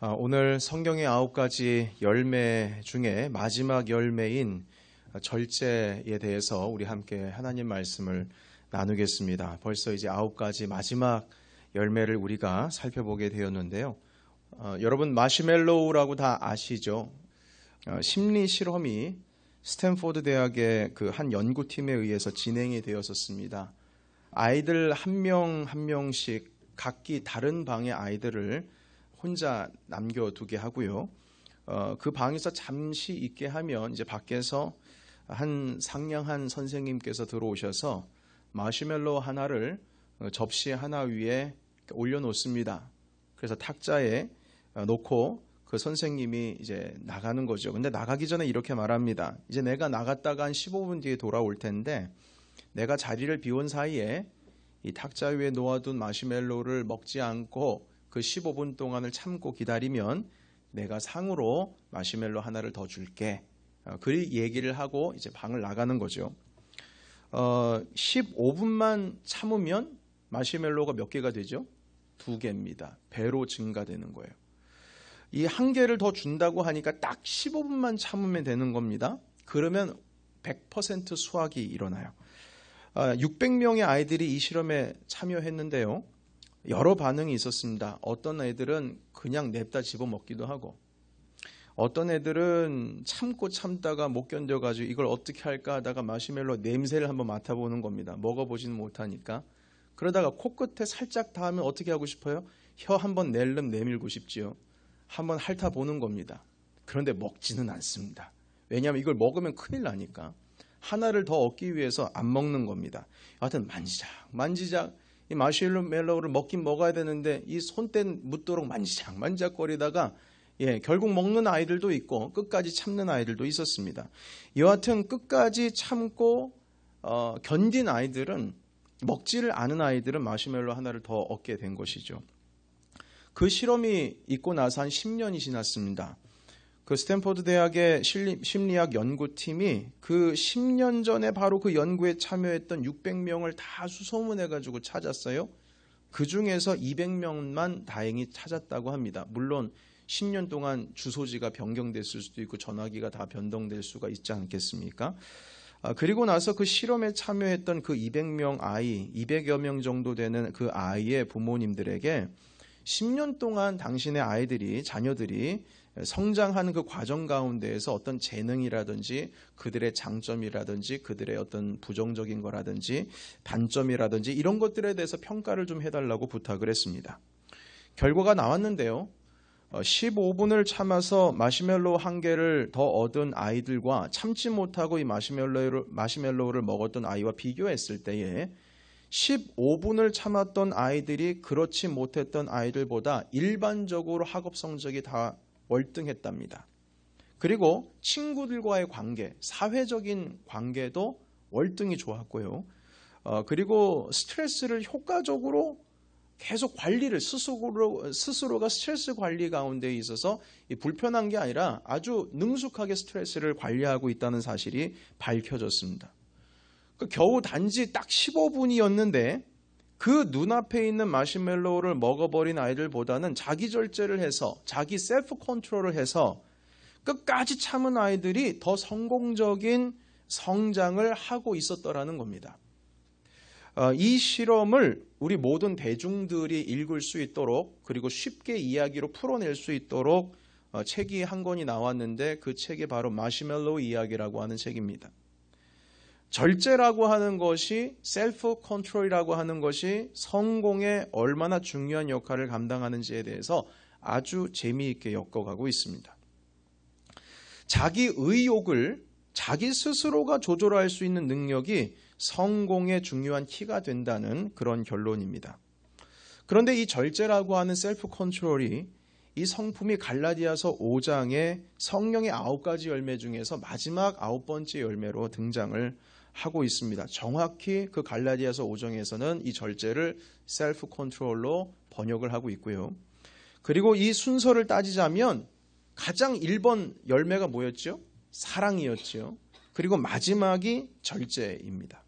오늘 성경의 9가지 열매 중에 마지막 열매인 절제에 대해서 우리 함께 하나님 말씀을 나누겠습니다. 벌써 이제 9가지 마지막 열매를 우리가 살펴보게 되었는데요. 여러분 마시멜로우라고 다 아시죠? 심리 실험이 스탠포드 대학의 그 한 연구팀에 의해서 진행이 되었었습니다. 아이들 한 명 한 명씩 각기 다른 방의 아이들을 혼자 남겨두게 하고요. 그 방에서 잠시 있게 하면 이제 밖에서 한 상냥한 선생님께서 들어오셔서 마시멜로 하나를 접시 하나 위에 올려놓습니다. 그래서 탁자에 놓고 그 선생님이 이제 나가는 거죠. 근데 나가기 전에 이렇게 말합니다. 이제 내가 나갔다가 한 15분 뒤에 돌아올 텐데 내가 자리를 비운 사이에 이 탁자 위에 놓아둔 마시멜로를 먹지 않고 그 15분 동안을 참고 기다리면 내가 상으로 마시멜로 하나를 더 줄게. 그 얘기를 하고 이제 방을 나가는 거죠. 15분만 참으면 마시멜로가 몇 개가 되죠? 2개입니다. 배로 증가되는 거예요. 이 한 개를 더 준다고 하니까 딱 15분만 참으면 되는 겁니다. 그러면 100% 수확이 일어나요. 600명의 아이들이 이 실험에 참여했는데요. 여러 반응이 있었습니다. 어떤 애들은 그냥 냅다 집어먹기도 하고 어떤 애들은 참고 참다가 못 견뎌가지고 이걸 어떻게 할까 하다가 마시멜로 냄새를 한번 맡아보는 겁니다. 먹어보지는 못하니까. 그러다가 코끝에 살짝 닿으면 어떻게 하고 싶어요? 혀 한번 낼름 내밀고 싶지요. 한번 핥아보는 겁니다. 그런데 먹지는 않습니다. 왜냐하면 이걸 먹으면 큰일 나니까. 하나를 더 얻기 위해서 안 먹는 겁니다. 하여튼 만지작 이 마시멜로우를 먹긴 먹어야 되는데 이 손때 묻도록 만지작거리다가 결국 먹는 아이들도 있고 끝까지 참는 아이들도 있었습니다. 여하튼 끝까지 참고 견딘 아이들은 먹지를 않은 아이들은 마시멜로 하나를 더 얻게 된 것이죠. 그 실험이 있고 나서 한 10년이 지났습니다. 그 스탠포드 대학의 심리학 연구팀이 그 10년 전에 바로 그 연구에 참여했던 600명을 다 수소문해가지고 찾았어요. 그 중에서 200명만 다행히 찾았다고 합니다. 물론 10년 동안 주소지가 변경됐을 수도 있고 전화기가 다 변동될 수가 있지 않겠습니까? 그리고 나서 그 실험에 참여했던 그 200명 아이, 200여 명 정도 되는 그 아이의 부모님들에게 10년 동안 당신의 아이들이, 자녀들이 성장하는 그 과정 가운데에서 어떤 재능이라든지 그들의 장점이라든지 그들의 어떤 부정적인 거라든지 단점이라든지 이런 것들에 대해서 평가를 좀 해달라고 부탁을 했습니다. 결과가 나왔는데요. 15분을 참아서 마시멜로 한 개를 더 얻은 아이들과 참지 못하고 이 마시멜로를 먹었던 아이와 비교했을 때에 15분을 참았던 아이들이 그렇지 못했던 아이들보다 일반적으로 학업 성적이 다 월등했답니다. 그리고 친구들과의 관계, 사회적인 관계도 월등히 좋았고요. 그리고 스트레스를 효과적으로 계속 관리를 스스로가 스트레스 관리 가운데 있어서 불편한 게 아니라 아주 능숙하게 스트레스를 관리하고 있다는 사실이 밝혀졌습니다. 겨우 단지 딱 15분이었는데 그 눈앞에 있는 마시멜로우를 먹어버린 아이들보다는 자기 절제를 해서 자기 셀프 컨트롤을 해서 끝까지 참은 아이들이 더 성공적인 성장을 하고 있었더라는 겁니다. 이 실험을 우리 모든 대중들이 읽을 수 있도록 그리고 쉽게 이야기로 풀어낼 수 있도록 책이 한 권이 나왔는데 그 책이 바로 마시멜로우 이야기라고 하는 책입니다. 절제라고 하는 것이 셀프 컨트롤이라고 하는 것이 성공에 얼마나 중요한 역할을 감당하는지에 대해서 아주 재미있게 엮어가고 있습니다. 자기 의욕을 자기 스스로가 조절할 수 있는 능력이 성공의 중요한 키가 된다는 그런 결론입니다. 그런데 이 절제라고 하는 셀프 컨트롤이 이 성품이 갈라디아서 5장의 성령의 9가지 열매 중에서 마지막 9번째 열매로 등장을 하고 있습니다. 정확히 그 갈라디아서 5장에서는 이 절제를 셀프 컨트롤로 번역을 하고 있고요. 그리고 이 순서를 따지자면 가장 1번 열매가 뭐였죠? 사랑이었죠. 그리고 마지막이 절제입니다.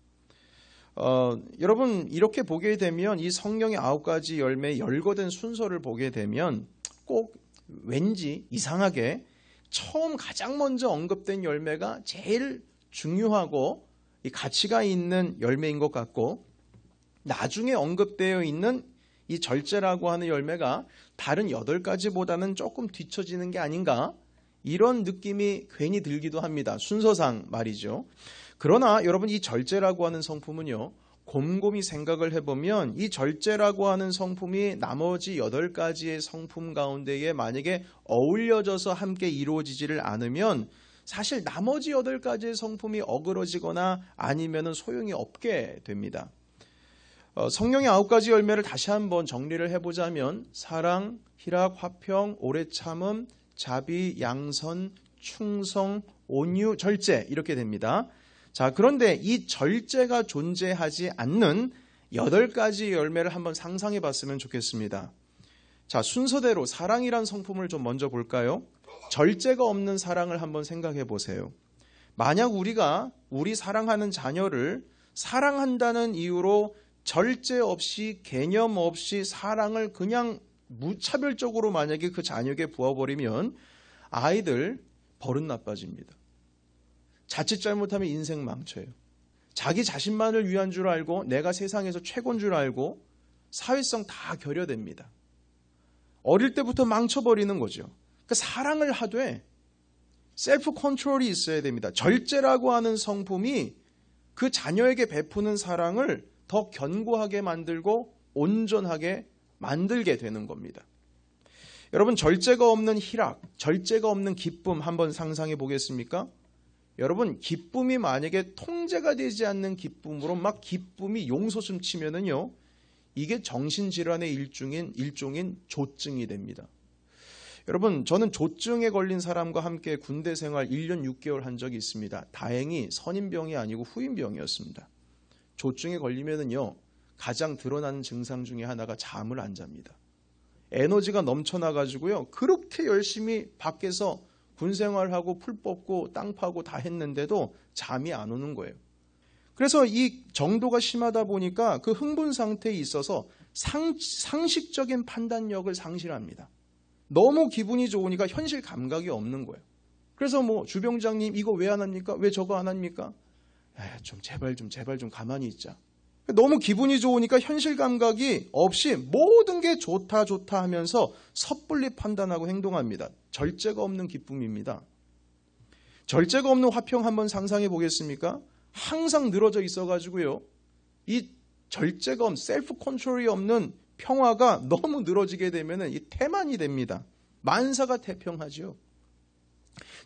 여러분 이렇게 보게 되면 이 성령의 9가지 열매의 열거된 순서를 보게 되면 꼭 왠지 이상하게 처음 가장 먼저 언급된 열매가 제일 중요하고 이 가치가 있는 열매인 것 같고, 나중에 언급되어 있는 이 절제라고 하는 열매가 다른 8가지보다는 조금 뒤처지는 게 아닌가, 이런 느낌이 괜히 들기도 합니다. 순서상 말이죠. 그러나 여러분, 이 절제라고 하는 성품은요, 곰곰이 생각을 해보면 이 절제라고 하는 성품이 나머지 8가지의 성품 가운데에 만약에 어울려져서 함께 이루어지지를 않으면 사실 나머지 8가지의 성품이 어그러지거나 아니면 소용이 없게 됩니다. 성령의 9가지 열매를 다시 한번 정리를 해보자면 사랑, 희락, 화평, 오래 참음, 자비, 양선, 충성, 온유, 절제, 이렇게 됩니다. 자, 그런데 이 절제가 존재하지 않는 8가지 열매를 한번 상상해 봤으면 좋겠습니다. 자, 순서대로 사랑이란 성품을 좀 먼저 볼까요? 절제가 없는 사랑을 한번 생각해 보세요. 만약 우리가 우리 사랑하는 자녀를 사랑한다는 이유로 절제 없이, 개념 없이 사랑을 그냥 무차별적으로 만약에 그 자녀에게 부어버리면 아이들 버릇 나빠집니다. 자칫 잘못하면 인생 망쳐요. 자기 자신만을 위한 줄 알고 내가 세상에서 최고인 줄 알고 사회성 다 결여됩니다. 어릴 때부터 망쳐버리는 거죠. 그러니까 사랑을 하되 셀프 컨트롤이 있어야 됩니다. 절제라고 하는 성품이 그 자녀에게 베푸는 사랑을 더 견고하게 만들고 온전하게 만들게 되는 겁니다. 여러분, 절제가 없는 희락, 절제가 없는 기쁨 한번 상상해 보겠습니까? 여러분, 기쁨이 만약에 통제가 되지 않는 기쁨으로 막 기쁨이 용솟음 치면은요, 이게 정신질환의 일종인 조증이 됩니다. 여러분, 저는 조증에 걸린 사람과 함께 군대 생활 1년 6개월 한 적이 있습니다. 다행히 선임병이 아니고 후임병이었습니다. 조증에 걸리면은요, 가장 드러나는 증상 중에 하나가 잠을 안 잡니다. 에너지가 넘쳐나가지고요, 그렇게 열심히 밖에서 군 생활하고 풀 뽑고 땅 파고 다 했는데도 잠이 안 오는 거예요. 그래서 이 정도가 심하다 보니까 그 흥분 상태에 있어서 상식적인 판단력을 상실합니다. 너무 기분이 좋으니까 현실 감각이 없는 거예요. 그래서 주병장님 이거 왜 안 합니까? 왜 저거 안 합니까? 제발 좀 가만히 있자. 너무 기분이 좋으니까 현실 감각이 없이 모든 게 좋다 하면서 섣불리 판단하고 행동합니다. 절제가 없는 기쁨입니다. 절제가 없는 화평 한번 상상해 보겠습니까? 항상 늘어져 있어가지고요, 이 절제가 없는, 셀프 컨트롤이 없는 평화가 너무 늘어지게 되면 이 태만이 됩니다. 만사가 태평하죠.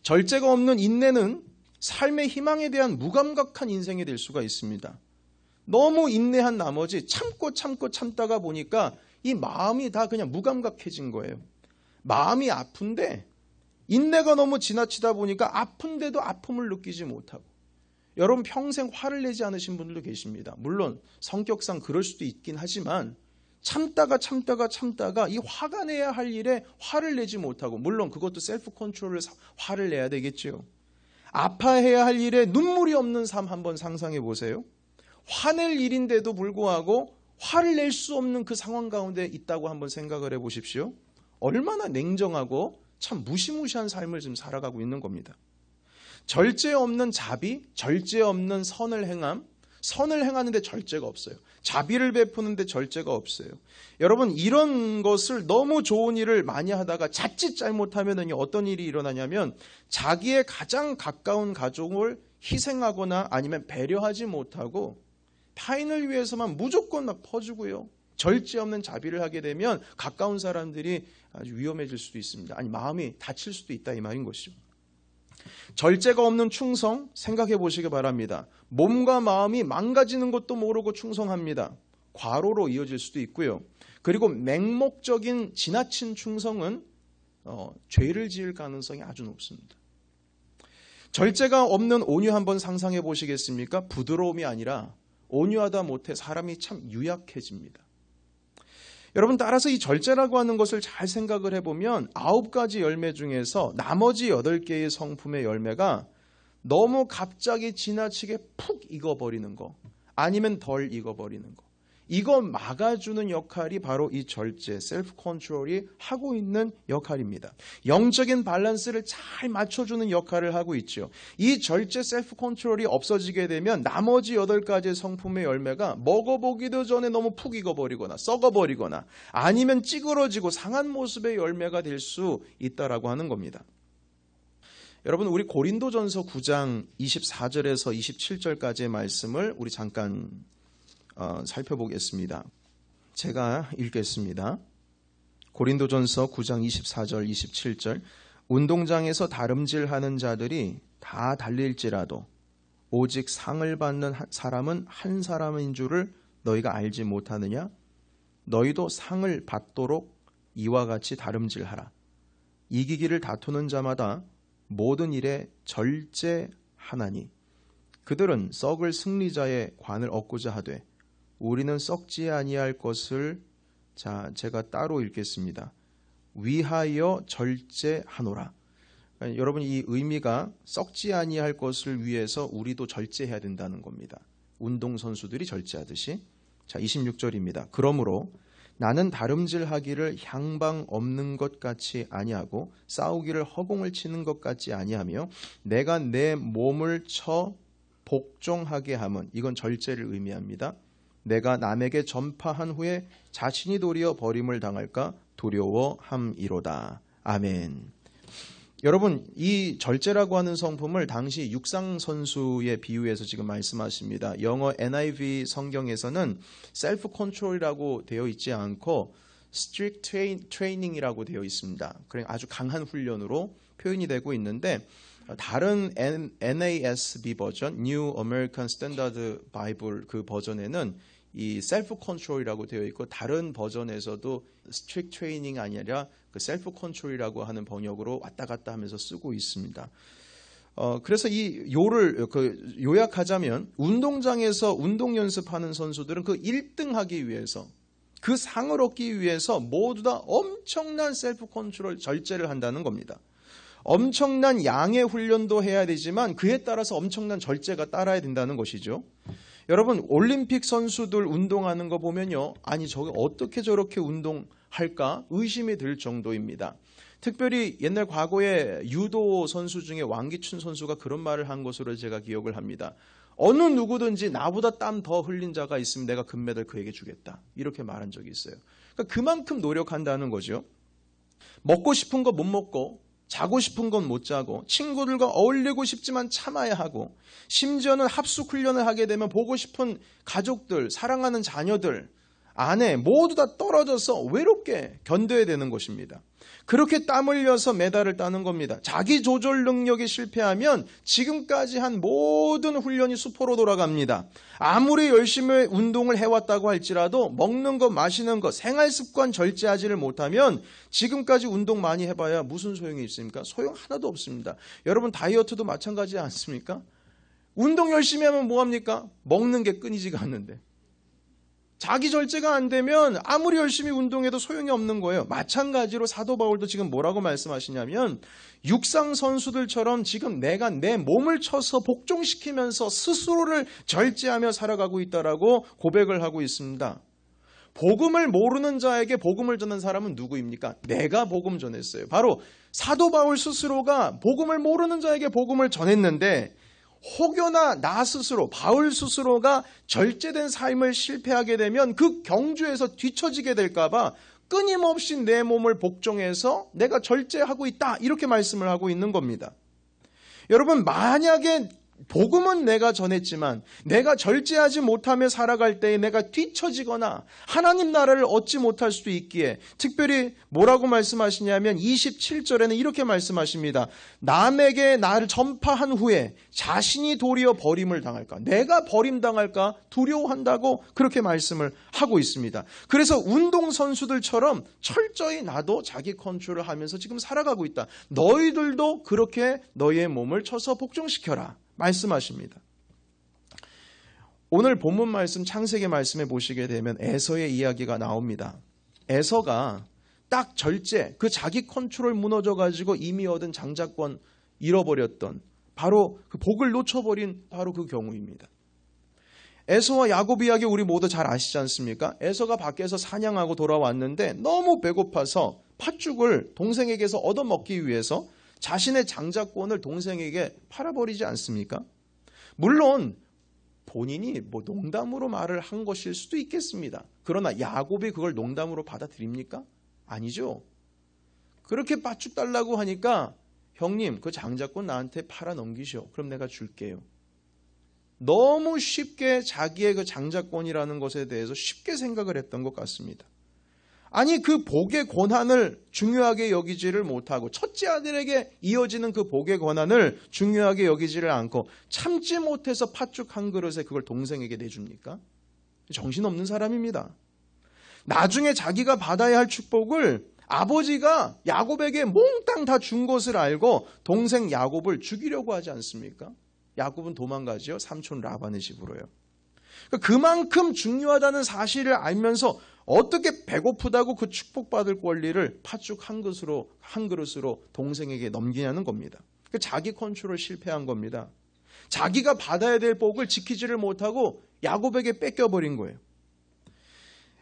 절제가 없는 인내는 삶의 희망에 대한 무감각한 인생이 될 수가 있습니다. 너무 인내한 나머지 참다가 보니까 이 마음이 다 그냥 무감각해진 거예요. 마음이 아픈데 인내가 너무 지나치다 보니까 아픈데도 아픔을 느끼지 못하고, 여러분 평생 화를 내지 않으신 분들도 계십니다. 물론 성격상 그럴 수도 있긴 하지만 참다가 이 화가 내야 할 일에 화를 내지 못하고, 물론 그것도 셀프 컨트롤을 화를 내야 되겠죠. 아파해야 할 일에 눈물이 없는 삶 한번 상상해 보세요. 화낼 일인데도 불구하고 화를 낼 수 없는 그 상황 가운데 있다고 한번 생각을 해 보십시오. 얼마나 냉정하고 참 무시무시한 삶을 지금 살아가고 있는 겁니다. 절제 없는 자비, 절제 없는 선을 행하는데 절제가 없어요. 자비를 베푸는데 절제가 없어요. 여러분, 이런 것을 너무 좋은 일을 많이 하다가 자칫 잘못하면 어떤 일이 일어나냐면 자기의 가장 가까운 가족을 희생하거나 아니면 배려하지 못하고 타인을 위해서만 무조건 막 퍼주고요, 절제 없는 자비를 하게 되면 가까운 사람들이 아주 위험해질 수도 있습니다. 아니, 마음이 다칠 수도 있다, 이 말인 것이죠. 절제가 없는 충성 생각해 보시기 바랍니다. 몸과 마음이 망가지는 것도 모르고 충성합니다. 과로로 이어질 수도 있고요. 그리고 맹목적인 지나친 충성은 죄를 지을 가능성이 아주 높습니다. 절제가 없는 온유 한번 상상해 보시겠습니까? 부드러움이 아니라 온유하다 못해 사람이 참 유약해집니다. 여러분, 따라서 이 절제라고 하는 것을 잘 생각을 해보면 9가지 열매 중에서 나머지 8개의 성품의 열매가 너무 갑자기 지나치게 푹 익어버리는 거, 아니면 덜 익어버리는 거, 이거 막아주는 역할이 바로 이 절제, 셀프 컨트롤이 하고 있는 역할입니다. 영적인 밸런스를 잘 맞춰주는 역할을 하고 있죠. 이 절제, 셀프 컨트롤이 없어지게 되면 나머지 8가지의 성품의 열매가 먹어보기도 전에 너무 푹 익어버리거나 썩어버리거나 아니면 찌그러지고 상한 모습의 열매가 될 수 있다라고 하는 겁니다. 여러분, 우리 고린도전서 9장 24절에서 27절까지의 말씀을 우리 잠깐 살펴보겠습니다. 제가 읽겠습니다. 고린도전서 9장 24절 27절 운동장에서 다름질하는 자들이 다 달릴지라도 오직 상을 받는 사람은 한 사람인 줄을 너희가 알지 못하느냐? 너희도 상을 받도록 이와 같이 다름질하라. 이기기를 다투는 자마다 모든 일에 절제하나니 그들은 썩을 승리자의 관을 얻고자 하되 우리는 썩지 아니할 것을 제가 따로 읽겠습니다. 위하여 절제하노라. 여러분, 이 의미가 썩지 아니할 것을 위해서 우리도 절제해야 된다는 겁니다. 운동선수들이 절제하듯이. 26절입니다. 그러므로 나는 다름질하기를 향방 없는 것 같이 아니하고 싸우기를 허공을 치는 것 같지 아니하며 내가 내 몸을 쳐 복종하게 함은, 이건 절제를 의미합니다. 내가 남에게 전파한 후에 자신이 도리어 버림을 당할까 두려워함이로다. 아멘. 여러분, 이 절제라고 하는 성품을 당시 육상 선수에 비유해서 지금 말씀하십니다. 영어 NIV 성경에서는 셀프 컨트롤이라고 되어 있지 않고 strict training이라고 되어 있습니다. 그래 아주 강한 훈련으로 표현이 되고 있는데 다른 NASB 버전, New American Standard Bible 그 버전에는 이 셀프 컨트롤이라고 되어 있고 다른 버전에서도 스트릭트 트레이닝이 아니라 그 셀프 컨트롤이라고 하는 번역으로 왔다 갔다 하면서 쓰고 있습니다. 그래서 이 요약하자면 운동장에서 운동 연습하는 선수들은 그 1등 하기 위해서 그 상을 얻기 위해서 모두 다 엄청난 셀프 컨트롤 절제를 한다는 겁니다. 엄청난 양의 훈련도 해야 되지만 그에 따라서 엄청난 절제가 따라야 된다는 것이죠. 여러분, 올림픽 선수들 운동하는 거 보면요, 아니 저게 어떻게 저렇게 운동할까 의심이 들 정도입니다. 특별히 옛날 과거에 유도 선수 중에 왕기춘 선수가 그런 말을 한 것으로 제가 기억을 합니다. 어느 누구든지 나보다 땀 더 흘린 자가 있으면 내가 금메달 그에게 주겠다, 이렇게 말한 적이 있어요. 그러니까 그만큼 노력한다는 거죠. 먹고 싶은 거 못 먹고 자고 싶은 건 못 자고 친구들과 어울리고 싶지만 참아야 하고 심지어는 합숙 훈련을 하게 되면 보고 싶은 가족들, 사랑하는 자녀들, 아내 모두 다 떨어져서 외롭게 견뎌야 되는 것입니다. 그렇게 땀 흘려서 메달을 따는 겁니다. 자기 조절 능력이 실패하면 지금까지 한 모든 훈련이 수포로 돌아갑니다. 아무리 열심히 운동을 해왔다고 할지라도 먹는 것, 마시는 것, 생활습관 절제하지를 못하면 지금까지 운동 많이 해봐야 무슨 소용이 있습니까? 소용 하나도 없습니다. 여러분, 다이어트도 마찬가지지 않습니까? 운동 열심히 하면 뭐합니까? 먹는 게 끊이지가 않는데. 자기 절제가 안 되면 아무리 열심히 운동해도 소용이 없는 거예요. 마찬가지로 사도 바울도 지금 뭐라고 말씀하시냐면 육상 선수들처럼 지금 내가 내 몸을 쳐서 복종시키면서 스스로를 절제하며 살아가고 있다라고 고백을 하고 있습니다. 복음을 모르는 자에게 복음을 전한 사람은 누구입니까? 내가 복음 전했어요. 바로 사도 바울 스스로가 복음을 모르는 자에게 복음을 전했는데 혹여나 나 스스로, 바울 스스로가 절제된 삶을 실패하게 되면 그 경주에서 뒤처지게 될까봐 끊임없이 내 몸을 복종해서 내가 절제하고 있다, 이렇게 말씀을 하고 있는 겁니다. 여러분, 만약에 복음은 내가 전했지만 내가 절제하지 못하며 살아갈 때에 내가 뒤처지거나 하나님 나라를 얻지 못할 수도 있기에, 특별히 뭐라고 말씀하시냐면 27절에는 이렇게 말씀하십니다. 남에게 나를 전파한 후에 자신이 도리어 버림을 당할까, 내가 버림당할까 두려워한다고 그렇게 말씀을 하고 있습니다. 그래서 운동선수들처럼 철저히 나도 자기 컨트롤을 하면서 지금 살아가고 있다. 너희들도 그렇게 너희의 몸을 쳐서 복종시켜라 말씀하십니다. 오늘 본문 말씀, 창세기 말씀에 보시게 되면 에서의 이야기가 나옵니다. 에서가 딱 절제, 그 자기 컨트롤 무너져가지고 이미 얻은 장자권 잃어버렸던, 바로 그 복을 놓쳐버린 바로 그 경우입니다. 에서와 야곱 이야기 우리 모두 잘 아시지 않습니까? 에서가 밖에서 사냥하고 돌아왔는데 너무 배고파서 팥죽을 동생에게서 얻어먹기 위해서 자신의 장자권을 동생에게 팔아버리지 않습니까? 물론 본인이 농담으로 말을 한 것일 수도 있겠습니다. 그러나 야곱이 그걸 농담으로 받아들입니까? 아니죠. 그렇게 팥죽 달라고 하니까 형님 그 장자권 나한테 팔아 넘기셔. 그럼 내가 줄게요. 너무 쉽게 자기의 그 장자권이라는 것에 대해서 쉽게 생각을 했던 것 같습니다. 아니 그 복의 권한을 중요하게 여기지를 못하고 첫째 아들에게 이어지는 그 복의 권한을 중요하게 여기지를 않고 참지 못해서 팥죽 한 그릇에 그걸 동생에게 내줍니까? 정신없는 사람입니다. 나중에 자기가 받아야 할 축복을 아버지가 야곱에게 몽땅 다 준 것을 알고 동생 야곱을 죽이려고 하지 않습니까? 야곱은 도망가죠. 삼촌 라반의 집으로요. 그만큼 중요하다는 사실을 알면서 어떻게 배고프다고 그 축복받을 권리를 팥죽 한 그릇으로 동생에게 넘기냐는 겁니다. 자기 컨트롤 실패한 겁니다. 자기가 받아야 될 복을 지키지를 못하고 야곱에게 뺏겨버린 거예요.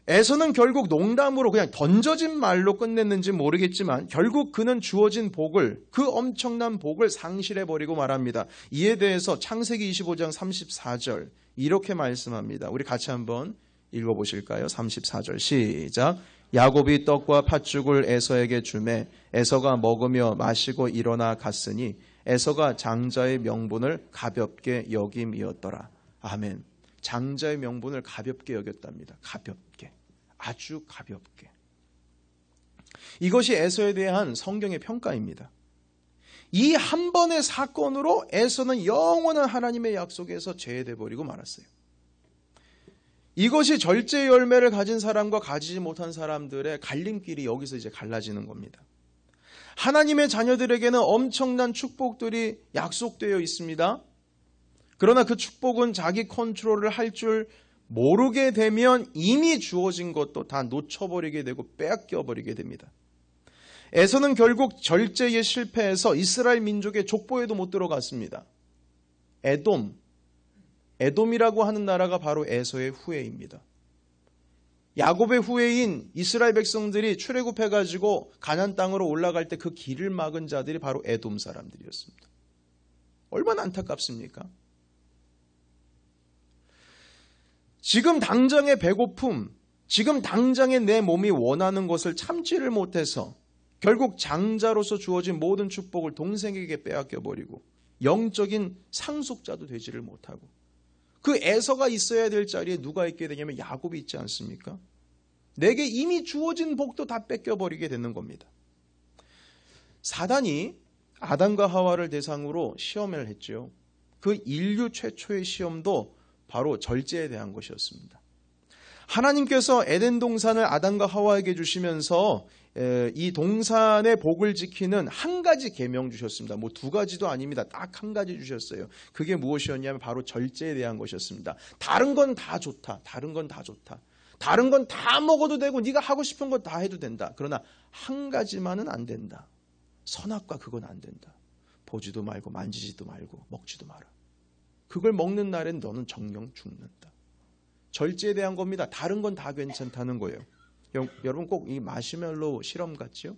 에서는 결국 농담으로 그냥 던져진 말로 끝냈는지 모르겠지만 결국 그는 주어진 복을, 그 엄청난 복을 상실해버리고 말합니다. 이에 대해서 창세기 25장 34절 이렇게 말씀합니다. 우리 같이 한번 읽어보실까요? 34절 시작. 야곱이 떡과 팥죽을 에서에게 주매 에서가 먹으며 마시고 일어나 갔으니 에서가 장자의 명분을 가볍게 여김이었더라. 아멘. 장자의 명분을 가볍게 여겼답니다. 가볍게. 아주 가볍게. 이것이 에서에 대한 성경의 평가입니다. 이 한 번의 사건으로 에서는 영원한 하나님의 약속에서 제외돼 버리고 말았어요. 이것이 절제 열매를 가진 사람과 가지지 못한 사람들의 갈림길이 여기서 이제 갈라지는 겁니다. 하나님의 자녀들에게는 엄청난 축복들이 약속되어 있습니다. 그러나 그 축복은 자기 컨트롤을 할 줄 모르게 되면 이미 주어진 것도 다 놓쳐버리게 되고 빼앗겨버리게 됩니다. 에서는 결국 절제에 실패해서 이스라엘 민족의 족보에도 못 들어갔습니다. 에돔이라고 하는 나라가 바로 에서의 후예입니다. 야곱의 후예인 이스라엘 백성들이 출애굽해가지고 가나안 땅으로 올라갈 때 그 길을 막은 자들이 바로 에돔 사람들이었습니다. 얼마나 안타깝습니까? 지금 당장의 배고픔, 지금 당장의 내 몸이 원하는 것을 참지를 못해서 결국 장자로서 주어진 모든 축복을 동생에게 빼앗겨버리고 영적인 상속자도 되지를 못하고 그 에서가 있어야 될 자리에 누가 있게 되냐면 야곱이 있지 않습니까? 내게 이미 주어진 복도 다 뺏겨버리게 되는 겁니다. 사단이 아담과 하와를 대상으로 시험을 했죠. 그 인류 최초의 시험도 바로 절제에 대한 것이었습니다. 하나님께서 에덴 동산을 아담과 하와에게 주시면서 이 동산의 복을 지키는 한 가지 계명 주셨습니다. 두 가지도 아닙니다. 딱 한 가지 주셨어요. 그게 무엇이었냐면 바로 절제에 대한 것이었습니다. 다른 건 다 좋다. 다른 건 다 좋다. 다른 건 다 먹어도 되고 네가 하고 싶은 거 다 해도 된다. 그러나 한 가지만은 안 된다. 선악과 그건 안 된다. 보지도 말고 만지지도 말고 먹지도 마라. 그걸 먹는 날엔 너는 정령 죽는다. 절제에 대한 겁니다. 다른 건 다 괜찮다는 거예요. 여러분 꼭 이 마시멜로 실험 같지요?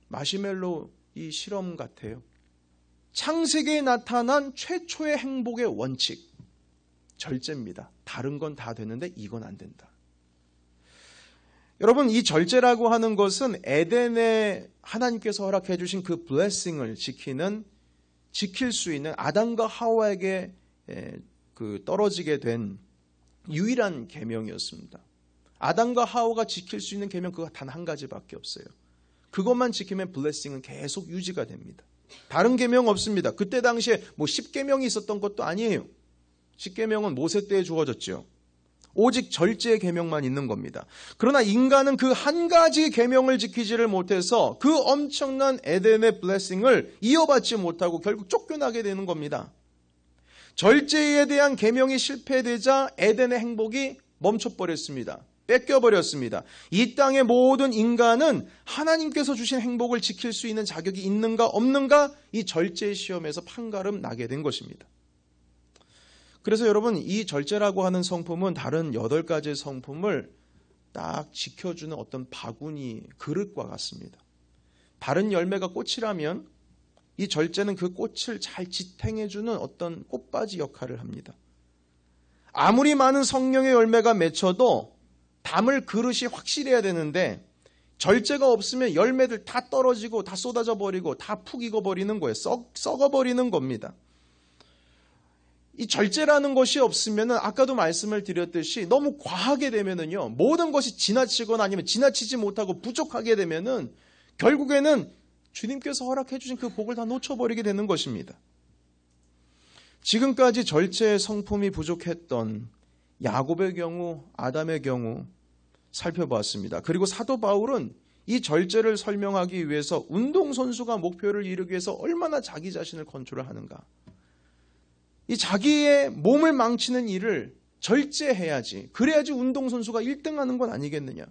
마시멜로 이 실험 같아요. 창세기에 나타난 최초의 행복의 원칙. 절제입니다. 다른 건 다 되는데 이건 안 된다. 여러분 이 절제라고 하는 것은 에덴에 하나님께서 허락해 주신 그 블레싱을 지킬 수 있는 아담과 하와에게 떨어지게 된 유일한 계명이었습니다. 아담과 하와가 지킬 수 있는 계명 그거 단 한 가지밖에 없어요. 그것만 지키면 블레싱은 계속 유지가 됩니다. 다른 계명 없습니다. 그때 당시에 10계명이 있었던 것도 아니에요. 10계명은 모세 때에 주어졌죠. 오직 절제의 계명만 있는 겁니다. 그러나 인간은 그 한 가지 계명을 지키지를 못해서 그 엄청난 에덴의 블레싱을 이어받지 못하고 결국 쫓겨나게 되는 겁니다. 절제에 대한 계명이 실패되자 에덴의 행복이 멈춰버렸습니다. 뺏겨버렸습니다. 이 땅의 모든 인간은 하나님께서 주신 행복을 지킬 수 있는 자격이 있는가 없는가 이 절제의 시험에서 판가름 나게 된 것입니다. 그래서 여러분, 이 절제라고 하는 성품은 다른 8가지의 성품을 딱 지켜주는 어떤 바구니, 그릇과 같습니다. 다른 열매가 꽃이라면 이 절제는 그 꽃을 잘 지탱해주는 어떤 꽃바지 역할을 합니다. 아무리 많은 성령의 열매가 맺혀도 담을 그릇이 확실해야 되는데 절제가 없으면 열매들 다 떨어지고 다 쏟아져 버리고 다 푹 익어버리는 거예요. 썩어버리는 겁니다. 이 절제라는 것이 없으면 아까도 말씀을 드렸듯이 너무 과하게 되면은요, 모든 것이 지나치거나 아니면 지나치지 못하고 부족하게 되면은 결국에는 주님께서 허락해 주신 그 복을 다 놓쳐버리게 되는 것입니다. 지금까지 절제의 성품이 부족했던 야곱의 경우, 아담의 경우 살펴보았습니다. 그리고 사도 바울은 이 절제를 설명하기 위해서 운동선수가 목표를 이루기 위해서 얼마나 자기 자신을 컨트롤하는가. 이 자기의 몸을 망치는 일을 절제해야지. 그래야지 운동선수가 1등하는 건 아니겠느냐.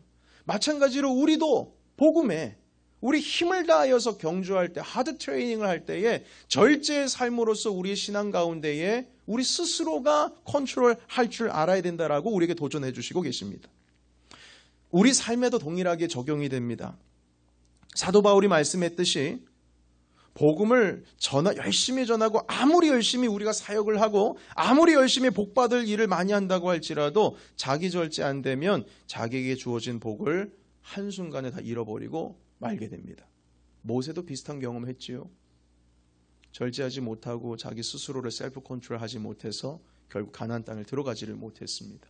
마찬가지로 우리도 복음에 우리 힘을 다하여서 경주할 때, 하드 트레이닝을 할 때에 절제의 삶으로서 우리의 신앙 가운데에 우리 스스로가 컨트롤할 줄 알아야 된다라고 우리에게 도전해 주시고 계십니다. 우리 삶에도 동일하게 적용이 됩니다. 사도 바울이 말씀했듯이 복음을 열심히 전하고 아무리 열심히 우리가 사역을 하고 아무리 열심히 복받을 일을 많이 한다고 할지라도 자기 절제 안 되면 자기에게 주어진 복을 한순간에 다 잃어버리고 말게 됩니다. 모세도 비슷한 경험을 했지요. 절제하지 못하고 자기 스스로를 셀프 컨트롤하지 못해서 결국 가나안 땅을 들어가지를 못했습니다.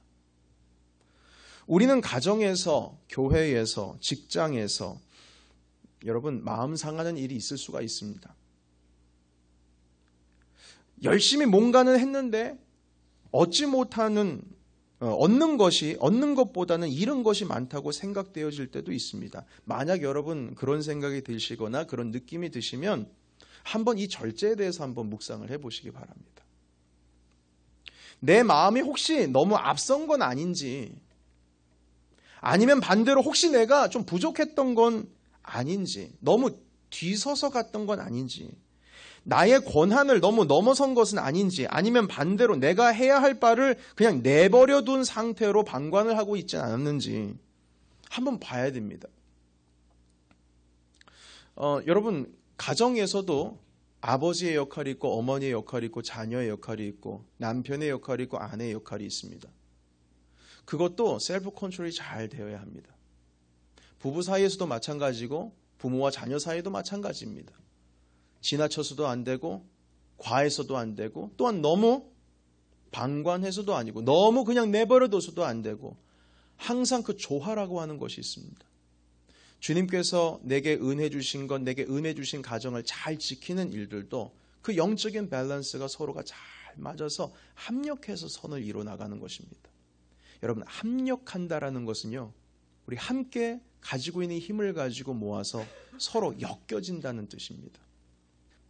우리는 가정에서, 교회에서, 직장에서 여러분 마음 상하는 일이 있을 수가 있습니다. 열심히 뭔가는 했는데 얻지 못하는 얻는 것보다는 잃은 것이 많다고 생각되어질 때도 있습니다. 만약 여러분 그런 생각이 드시거나 그런 느낌이 드시면 한번 이 절제에 대해서 한번 묵상을 해보시기 바랍니다. 내 마음이 혹시 너무 앞선 건 아닌지, 아니면 반대로 혹시 내가 좀 부족했던 건 아닌지, 너무 뒤서서 갔던 건 아닌지, 나의 권한을 너무 넘어선 것은 아닌지, 아니면 반대로 내가 해야 할 바를 그냥 내버려 둔 상태로 방관을 하고 있지 않았는지 한번 봐야 됩니다. 여러분, 가정에서도 아버지의 역할이 있고 어머니의 역할이 있고 자녀의 역할이 있고 남편의 역할이 있고 아내의 역할이 있습니다. 그것도 셀프 컨트롤이 잘 되어야 합니다. 부부 사이에서도 마찬가지고 부모와 자녀 사이도 마찬가지입니다. 지나쳐서도 안 되고 과해서도 안 되고 또한 너무 방관해서도 아니고 너무 그냥 내버려둬서도 안 되고 항상 그 조화라고 하는 것이 있습니다. 주님께서 내게 은혜 주신 것, 내게 은혜 주신 가정을 잘 지키는 일들도 그 영적인 밸런스가 서로가 잘 맞아서 합력해서 선을 이뤄나가는 것입니다. 여러분, 합력한다라는 것은요, 우리 함께 가지고 있는 힘을 가지고 모아서 서로 엮여진다는 뜻입니다.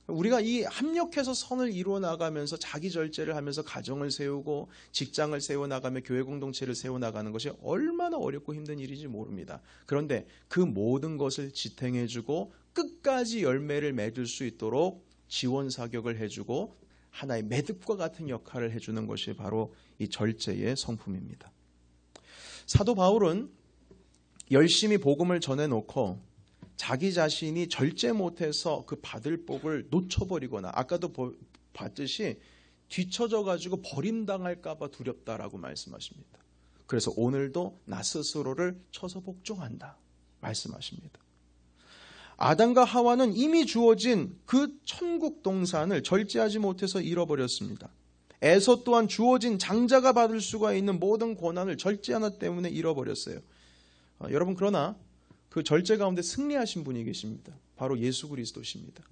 우리가 이 합력해서 선을 이루어 나가면서 자기 절제를 하면서 가정을 세우고 직장을 세워나가며 교회 공동체를 세워나가는 것이 얼마나 어렵고 힘든 일인지 모릅니다. 그런데 그 모든 것을 지탱해주고 끝까지 열매를 맺을 수 있도록 지원 사격을 해주고 하나의 매듭과 같은 역할을 해주는 것이 바로 이 절제의 성품입니다. 사도 바울은 열심히 복음을 전해놓고 자기 자신이 절제 못해서 그 받을 복을 놓쳐버리거나 아까도 봤듯이 뒤처져가지고 버림당할까 봐 두렵다라고 말씀하십니다. 그래서 오늘도 나 스스로를 쳐서 복종한다 말씀하십니다. 아담과 하와는 이미 주어진 그 천국 동산을 절제하지 못해서 잃어버렸습니다. 에서 또한 주어진 장자가 받을 수가 있는 모든 권한을 절제 하나 때문에 잃어버렸어요. 여러분, 그러나 그 절제 가운데 승리하신 분이 계십니다. 바로 예수 그리스도십니다.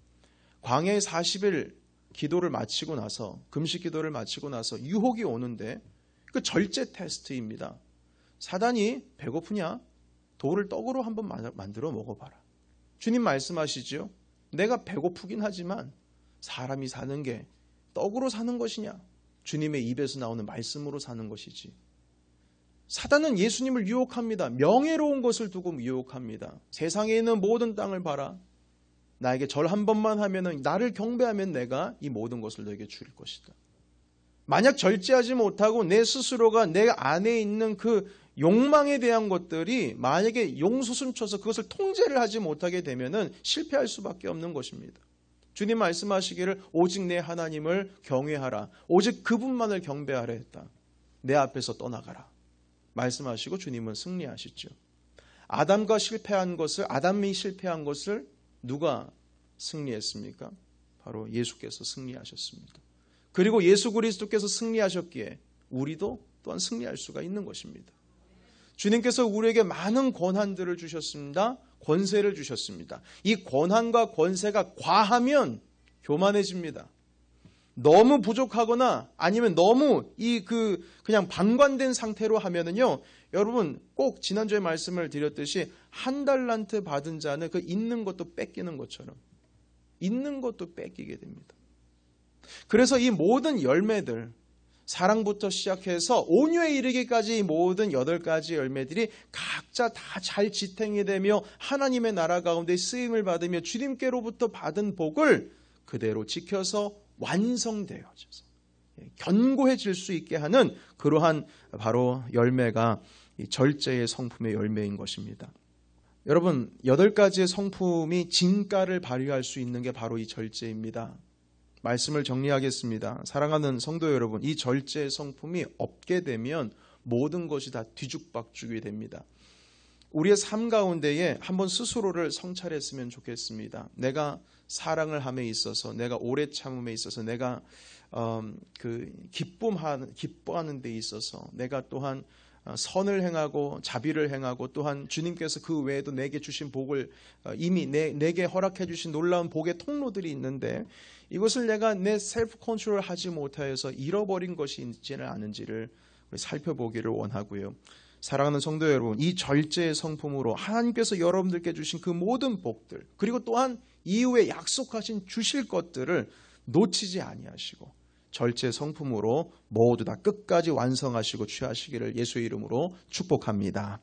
광야의 40일 기도를 마치고 나서, 금식 기도를 마치고 나서 유혹이 오는데 그 절제 테스트입니다. 사단이 배고프냐? 돌을 떡으로 한번 만들어 먹어봐라. 주님 말씀하시죠. 내가 배고프긴 하지만 사람이 사는 게 떡으로 사는 것이냐? 주님의 입에서 나오는 말씀으로 사는 것이지. 사단은 예수님을 유혹합니다. 명예로운 것을 두고 유혹합니다. 세상에 있는 모든 땅을 봐라. 나에게 절 한 번만 하면, 나를 경배하면 내가 이 모든 것을 너에게 줄 것이다. 만약 절제하지 못하고 내 스스로가 내 안에 있는 그 욕망에 대한 것들이 만약에 용수순쳐서 그것을 통제를 하지 못하게 되면은 실패할 수밖에 없는 것입니다. 주님 말씀하시기를 오직 내 하나님을 경외하라. 오직 그분만을 경배하라 했다. 내 앞에서 떠나가라. 말씀하시고 주님은 승리하시죠. 아담이 실패한 것을 누가 승리했습니까? 바로 예수께서 승리하셨습니다. 그리고 예수 그리스도께서 승리하셨기에 우리도 또한 승리할 수가 있는 것입니다. 주님께서 우리에게 많은 권한들을 주셨습니다. 권세를 주셨습니다. 이 권한과 권세가 과하면 교만해집니다. 너무 부족하거나 아니면 너무 그냥 방관된 상태로 하면은요, 여러분 꼭 지난주에 말씀을 드렸듯이 한 달란트 받은 자는 그 있는 것도 뺏기는 것처럼 있는 것도 뺏기게 됩니다. 그래서 이 모든 열매들, 사랑부터 시작해서 온유에 이르기까지 이 모든 8가지 열매들이 각자 다 잘 지탱이 되며 하나님의 나라 가운데 쓰임을 받으며 주님께로부터 받은 복을 그대로 지켜서 완성되어져서 견고해질 수 있게 하는 그러한 바로 열매가 이 절제의 성품의 열매인 것입니다. 여러분, 8가지의 성품이 진가를 발휘할 수 있는 게 바로 이 절제입니다. 말씀을 정리하겠습니다. 사랑하는 성도 여러분, 이 절제의 성품이 없게 되면 모든 것이 다 뒤죽박죽이 됩니다. 우리의 삶 가운데에 한번 스스로를 성찰했으면 좋겠습니다. 내가 사랑을 함에 있어서, 내가 오래 참음에 있어서, 내가 기뻐하는 데 있어서, 내가 또한 선을 행하고 자비를 행하고, 또한 주님께서 그 외에도 내게 주신 복을 이미 내게 허락해 주신 놀라운 복의 통로들이 있는데, 이것을 내가 내 셀프 컨트롤 하지 못하여서 잃어버린 것이 있지는 않은지를 살펴보기를 원하고요. 사랑하는 성도 여러분, 이 절제의 성품으로 하나님께서 여러분들께 주신 그 모든 복들, 그리고 또한 이후에 약속하신 주실 것들을 놓치지 아니하시고 절제의 성품으로 모두 다 끝까지 완성하시고 취하시기를 예수의 이름으로 축복합니다.